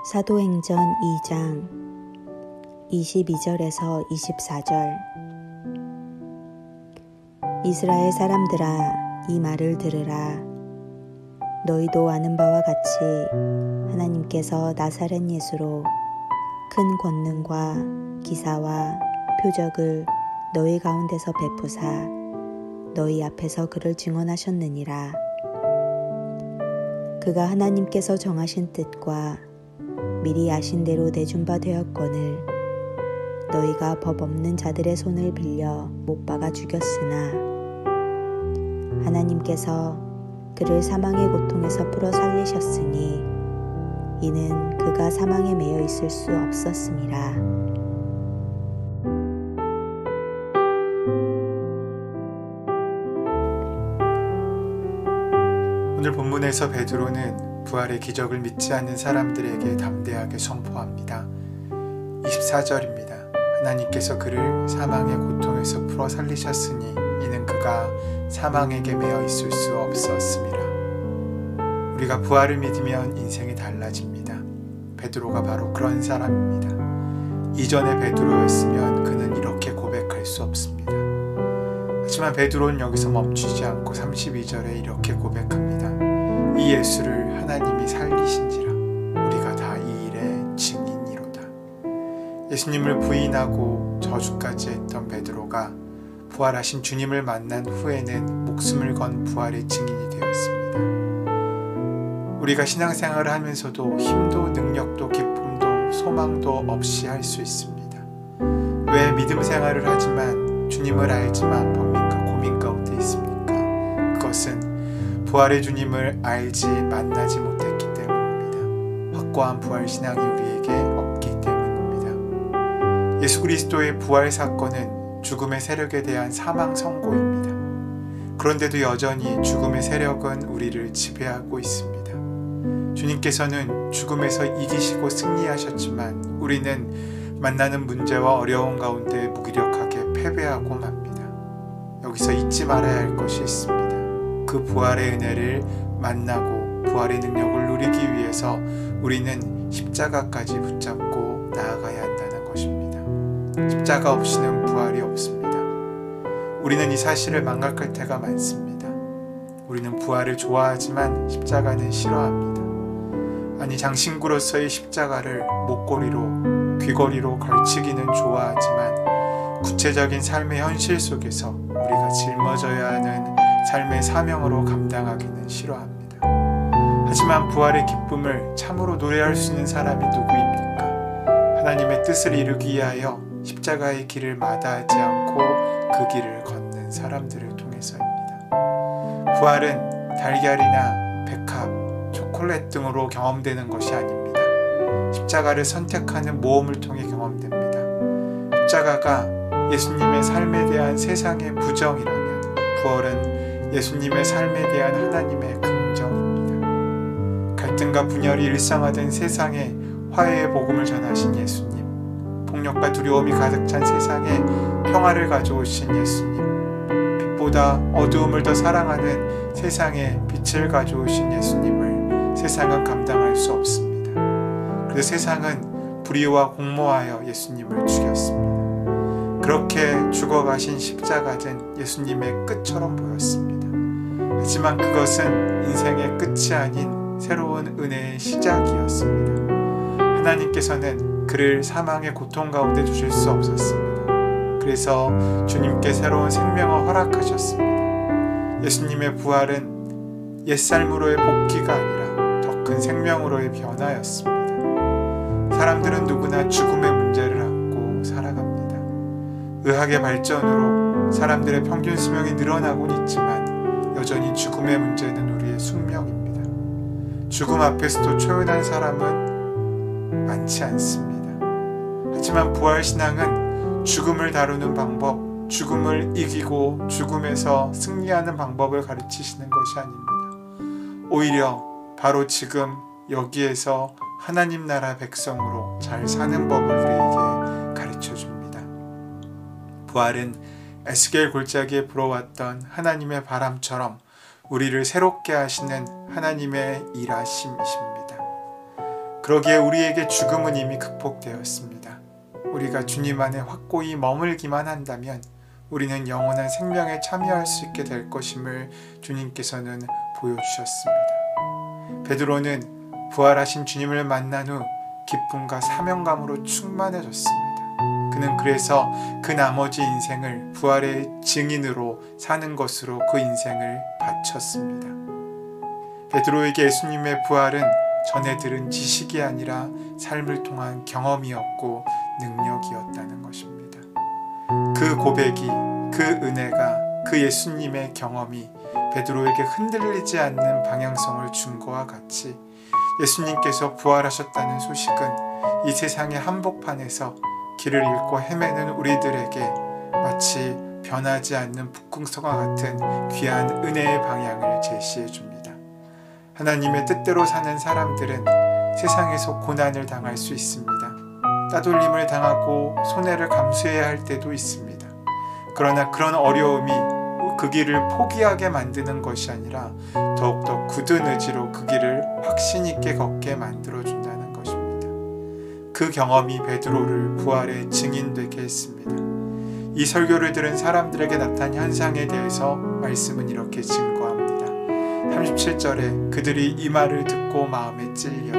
사도행전 2장 22절에서 24절. 이스라엘 사람들아, 이 말을 들으라. 너희도 아는 바와 같이 하나님께서 나사렛 예수로 큰 권능과 기사와 표적을 너희 가운데서 베푸사 너희 앞에서 그를 증언하셨느니라. 그가 하나님께서 정하신 뜻과 미리 아신 대로 내준 바 되었거늘 너희가 법 없는 자들의 손을 빌려 못 박아 죽였으나 하나님께서 그를 사망의 고통에서 풀어 살리셨으니 이는 그가 사망에 매여 있을 수 없었음이라. 오늘 본문에서 베드로는 부활의 기적을 믿지 않는 사람들에게 담대하게 선포합니다. 24절입니다. 하나님께서 그를 사망의 고통에서 풀어 살리셨으니 이는 그가 사망에게 매여 있을 수 없었습니다. 우리가 부활을 믿으면 인생이 달라집니다. 베드로가 바로 그런 사람입니다. 이전의 베드로였으면 그는 이렇게 고백할 수 없습니다. 하지만 베드로는 여기서 멈추지 않고 32절에 이렇게 고백합니다. 이 예수를 하나님이 살리신지라 우리가 다 이 일의 증인이로다. 예수님을 부인하고 저주까지 했던 베드로가 부활하신 주님을 만난 후에는 목숨을 건 부활의 증인이 되었습니다. 우리가 신앙생활을 하면서도 힘도 능력도 기쁨도 소망도 없이 할 수 있습니다. 왜 믿음 생활을 하지만 주님을 알지만 번민과 고민 가운데 있습니까? 그것은 부활의 주님을 알지 만나지 못했기 때문입니다. 확고한 부활 신앙이 우리에게 없기 때문입니다. 예수 그리스도의 부활 사건은 죽음의 세력에 대한 사망 선고입니다. 그런데도 여전히 죽음의 세력은 우리를 지배하고 있습니다. 주님께서는 죽음에서 이기시고 승리하셨지만 우리는 만나는 문제와 어려움 가운데 무기력하게 패배하고 맙니다. 여기서 잊지 말아야 할 것이 있습니다. 그 부활의 은혜를 만나고 부활의 능력을 누리기 위해서 우리는 십자가까지 붙잡고 나아가야 한다는 것입니다. 십자가 없이는 부활이 없습니다. 우리는 이 사실을 망각할 때가 많습니다. 우리는 부활을 좋아하지만 십자가는 싫어합니다. 아니, 장신구로서의 십자가를 목걸이로 귀걸이로 걸치기는 좋아하지만 구체적인 삶의 현실 속에서 우리가 짊어져야 하는 삶의 사명으로 감당하기는 싫어합니다. 하지만 부활의 기쁨을 참으로 노래할 수 있는 사람이 누구입니까? 하나님의 뜻을 이루기 위하여 십자가의 길을 마다하지 않고 그 길을 걷는 사람들을 통해서입니다. 부활은 달걀이나 백합, 초콜릿 등으로 경험되는 것이 아닙니다. 십자가를 선택하는 모험을 통해 경험됩니다. 십자가가 예수님의 삶에 대한 세상의 부정이라면 부활은 예수님의 삶에 대한 하나님의 긍정입니다. 갈등과 분열이 일상화된 세상에 화해의 복음을 전하신 예수님, 폭력과 두려움이 가득 찬 세상에 평화를 가져오신 예수님, 빛보다 어두움을 더 사랑하는 세상에 빛을 가져오신 예수님을 세상은 감당할 수 없습니다. 그래서 세상은 불의와 공모하여 예수님을 죽였습니다. 그렇게 죽어가신 십자가는 예수님의 끝처럼 보였습니다. 하지만 그것은 인생의 끝이 아닌 새로운 은혜의 시작이었습니다. 하나님께서는 그를 사망의 고통 가운데 주실 수 없었습니다. 그래서 주님께 새로운 생명을 허락하셨습니다. 예수님의 부활은 옛삶으로의 복귀가 아니라 더 큰 생명으로의 변화였습니다. 사람들은 누구나 죽음의 문제를 안고 살아갑니다. 의학의 발전으로 사람들의 평균 수명이 늘어나곤 있지만 여전히 죽음의 문제는 우리의 숙명입니다. 죽음 앞에서도 초연한 사람은 많지 않습니다. 하지만 부활신앙은 죽음을 다루는 방법, 죽음을 이기고 죽음에서 승리하는 방법을 가르치시는 것이 아닙니다. 오히려 바로 지금 여기에서 하나님 나라 백성으로 잘 사는 법을 우리에게 가르쳐줍니다. 부활은 에스겔 골짜기에 불어왔던 하나님의 바람처럼 우리를 새롭게 하시는 하나님의 일하심이십니다. 그러기에 우리에게 죽음은 이미 극복되었습니다. 우리가 주님 안에 확고히 머물기만 한다면 우리는 영원한 생명에 참여할 수 있게 될 것임을 주님께서는 보여주셨습니다. 베드로는 부활하신 주님을 만난 후 기쁨과 사명감으로 충만해졌습니다. 그는 그래서 그 나머지 인생을 부활의 증인으로 사는 것으로 그 인생을 바쳤습니다. 베드로에게 예수님의 부활은 전에 들은 지식이 아니라 삶을 통한 경험이었고 능력이었다는 것입니다. 그 고백이, 그 은혜가, 그 예수님의 경험이 베드로에게 흔들리지 않는 방향성을 준 것과 같이 예수님께서 부활하셨다는 소식은 이 세상의 한복판에서 길을 잃고 헤매는 우리들에게 마치 변하지 않는 북극성과 같은 귀한 은혜의 방향을 제시해 줍니다. 하나님의 뜻대로 사는 사람들은 세상에서 고난을 당할 수 있습니다. 따돌림을 당하고 손해를 감수해야 할 때도 있습니다. 그러나 그런 어려움이 그 길을 포기하게 만드는 것이 아니라 더욱더 굳은 의지로 그 길을 확신 있게 걷게 만들어준다는 것입니다. 그 경험이 베드로를 부활의 증인되게 했습니다. 이 설교를 들은 사람들에게 나타난 현상에 대해서 말씀은 이렇게 증거합니다. 37절에 그들이 이 말을 듣고 마음에 찔려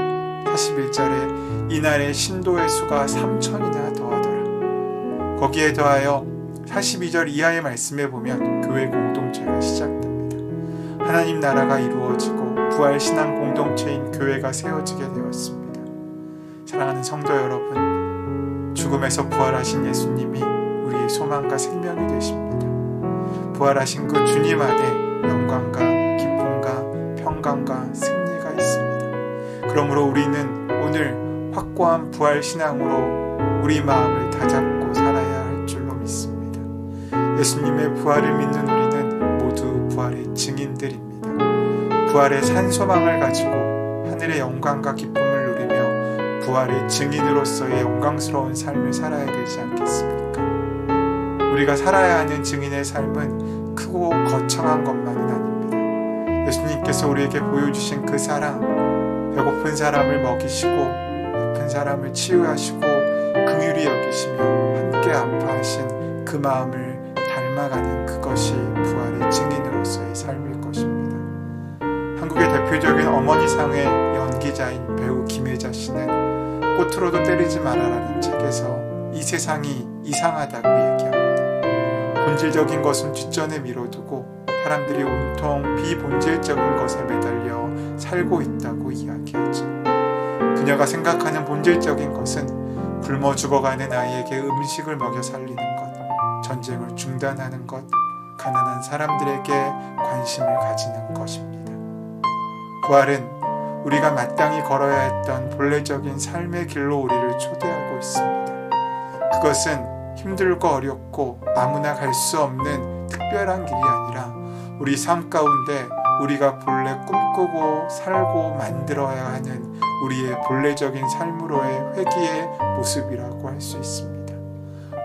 41절에 이날의 신도의 수가 3,000이나 더하더라. 거기에 더하여 42절 이하의 말씀에 보면 교회 공동체가 시작됩니다. 하나님 나라가 이루어지고 부활신앙 공동체인 교회가 세워지게 되었습니다. 사랑하는 성도 여러분, 죽음에서 부활하신 예수님이 우리의 소망과 생명이 되십니다. 부활하신 그 주님 안에 영광과 기쁨과 평강과 승리가 있습니다. 그러므로 우리는 오늘 확고한 부활신앙으로 우리 마음을 다잡고 살아야 할 줄로 믿습니다. 예수님의 부활을 믿는 우리는 모두 부활의 증인들입니다. 부활의 산소망을 가지고 하늘의 영광과 기쁨을 누리며 부활의 증인으로서의 영광스러운 삶을 살아야 되지 않겠습니까? 우리가 살아야 하는 증인의 삶은 크고 거창한 것만은 아닙니다. 예수님께서 우리에게 보여주신 그 사랑, 배고픈 사람을 먹이시고 아픈 사람을 치유하시고 긍휼히 여기시며 함께 아파하신 그 마음을 닮아가는 그것이 부활의 증인으로서의 삶일 것입니다. 한국의 대표적인 어머니상의 연기자인 배우 김혜자 씨는 꽃으로도 때리지 말아라는 책에서 이 세상이 이상하다고 얘기합니다. 본질적인 것은 뒷전에 밀어두고 사람들이 온통 비본질적인 것에 매달려 살고 있다고 이야기하죠. 그녀가 생각하는 본질적인 것은 굶어 죽어가는 아이에게 음식을 먹여 살리는 것, 전쟁을 중단하는 것, 가난한 사람들에게 관심을 가지는 것입니다. 부활은 우리가 마땅히 걸어야 했던 본래적인 삶의 길로 우리를 초대하고 있습니다. 그것은 힘들고 어렵고 아무나 갈 수 없는 특별한 길이 아니라 우리 삶 가운데 우리가 본래 꿈꾸고 살고 만들어야 하는 우리의 본래적인 삶으로의 회귀의 모습이라고 할 수 있습니다.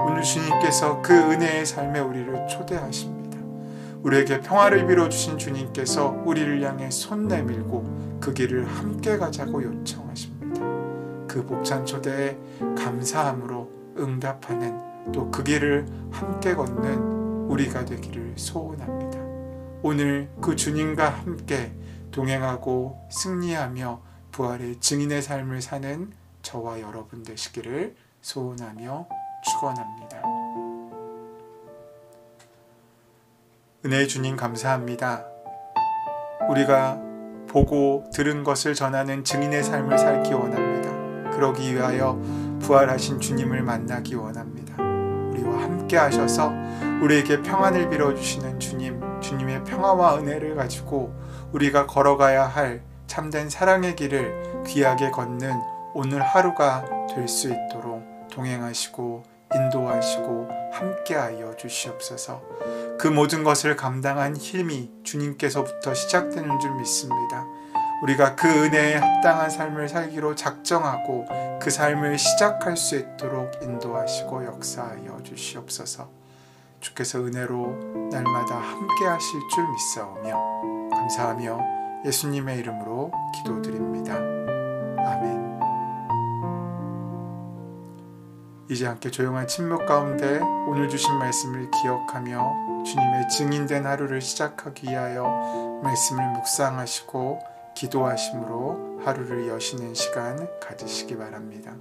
오늘 주님께서 그 은혜의 삶에 우리를 초대하십니다. 우리에게 평화를 빌어주신 주님께서 우리를 향해 손 내밀고 그 길을 함께 가자고 요청하십니다. 그 복찬 초대에 감사함으로 응답하는 또 그 길을 함께 걷는 우리가 되기를 소원합니다. 오늘 그 주님과 함께 동행하고 승리하며 부활의 증인의 삶을 사는 저와 여러분 되시기를 소원하며 축원합니다. 은혜의 주님 감사합니다. 우리가 보고 들은 것을 전하는 증인의 삶을 살기 원합니다. 그러기 위하여 부활하신 주님을 만나기 원합니다. 우리와 함께 하셔서 우리에게 평안을 빌어주시는 주님의 평화와 은혜를 가지고 우리가 걸어가야 할 참된 사랑의 길을 귀하게 걷는 오늘 하루가 될 수 있도록 동행하시고 인도하시고 함께하여 주시옵소서. 그 모든 것을 감당한 힘이 주님께서부터 시작되는 줄 믿습니다. 우리가 그 은혜에 합당한 삶을 살기로 작정하고 그 삶을 시작할 수 있도록 인도하시고 역사하여 주시옵소서. 주께서 은혜로 날마다 함께 하실 줄 믿사오며 감사하며 예수님의 이름으로 기도드립니다. 아멘. 이제 함께 조용한 침묵 가운데 오늘 주신 말씀을 기억하며 주님의 증인된 하루를 시작하기 위하여 말씀을 묵상하시고 기도하심으로 하루를 여시는 시간 가지시기 바랍니다.